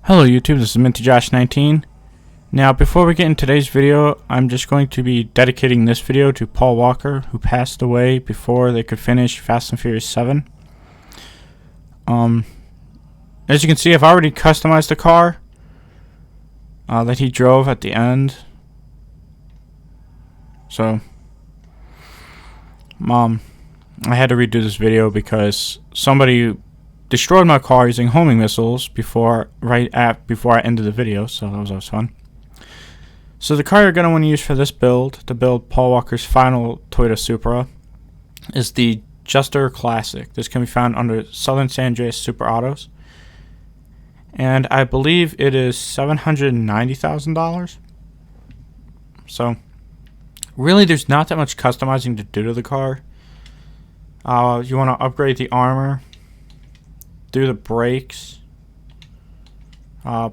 Hello YouTube, this is MintyJosh19. Now before we get into today's video, I'm just going to be dedicating this video to Paul Walker, who passed away before they could finish Fast and Furious 7. As you can see, I've already customized the car that he drove at the end. So, I had to redo this video because somebody destroyed my car using homing missiles before I ended the video, so that was fun. So the car you're going to want to use for this build, to build Paul Walker's final Toyota Supra, is the Juster Classic. This can be found under Southern San Andreas Super Autos, and I believe it is $790,000. So really there's not that much customizing to do to the car. You want to upgrade the armor, do the brakes,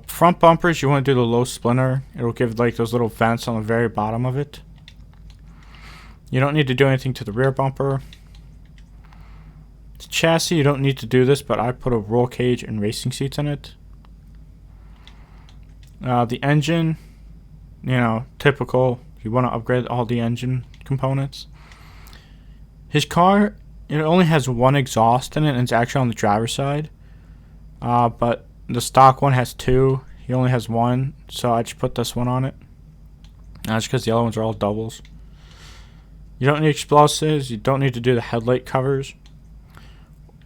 front bumpers. You want to do the low splinter. It'll give like those little vents on the very bottom of it. You don't need to do anything to the rear bumper. The chassis, you don't need to do this, but I put a roll cage and racing seats in it. The engine, typical. You want to upgrade all the engine components. His car, it only has one exhaust in it, and it's actually on the driver's side. But the stock one has two. He only has one, so I just put this one on it. That's because the other ones are all doubles. You don't need explosives. You don't need to do the headlight covers.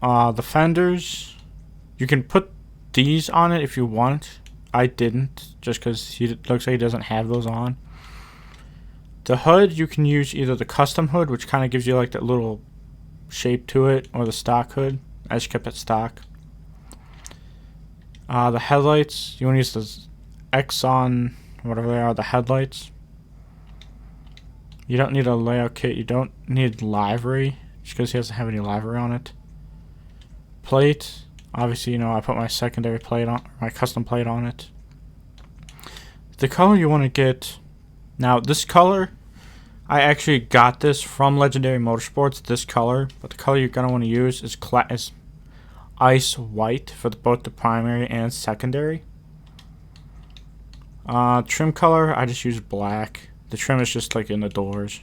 The fenders, you can put these on it if you want. I didn't, just because it looks like he doesn't have those on. The hood, you can use either the custom hood, which kind of gives you like that little shape to it, or the stock hood. I just kept it stock. The headlights, you want to use the Exxon, whatever they are, the headlights. You don't need a layout kit. You don't need livery, just because he doesn't have any livery on it. Plate, obviously, I put my secondary plate on, my custom plate on it. The color you want to get, now this color, I actually got this from Legendary Motorsports, this color, but the color you're going to want to use is ice white for both the primary and secondary. Trim color, I just use black. The trim is just like in the doors.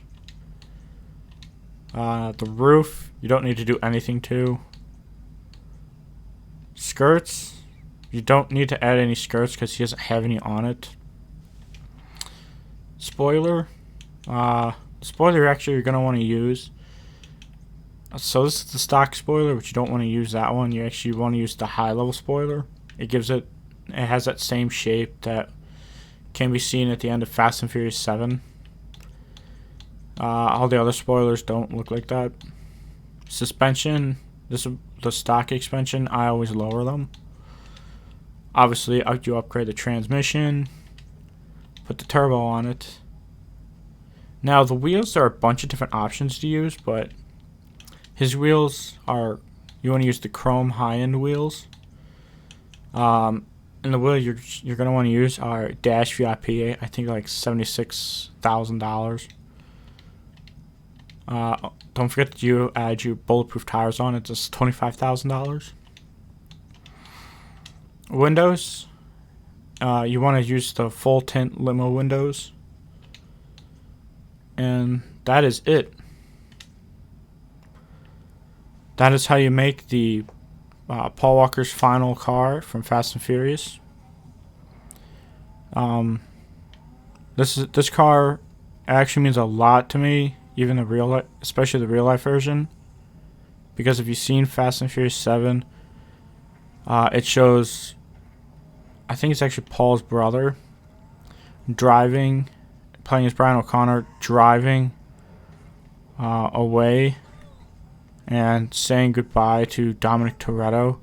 The roof, you don't need to do anything to. Skirts, you don't need to add any skirts because he doesn't have any on it. Spoiler, spoiler actually you're going to want to use. So this is the stock spoiler, but you don't want to use that one. You actually want to use the high level spoiler. It has that same shape that can be seen at the end of Fast and Furious 7. All the other spoilers don't look like that. Suspension, this is the stock expansion. I always lower them. Obviously, you upgrade the transmission, put the turbo on it. Now the wheels, there are a bunch of different options to use, but his wheels are, you want to use the chrome high-end wheels. And the wheel you're going to want to use are Dash VIP, I think like $76,000. Don't forget that you add your bulletproof tires on, it's just $25,000. Windows, you want to use the full tint limo windows. And that is it. That is how you make the Paul Walker's final car from Fast and Furious. This car actually means a lot to me, even the real life, especially the real life version, because if you've seen Fast and Furious 7, it shows, I think it's actually Paul's brother driving, playing as Brian Oconner, driving away and saying goodbye to Dominic Toretto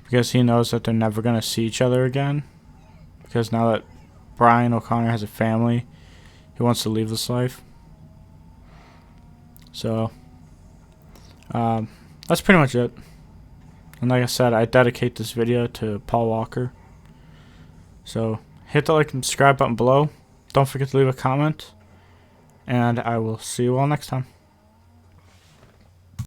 because he knows that they're never going to see each other again, because now that Brian Oconner has a family, he wants to leave this life. So that's pretty much it. And like I said, I dedicate this video to Paul Walker. So hit the like and subscribe button below. Don't forget to leave a comment, and I will see you all next time.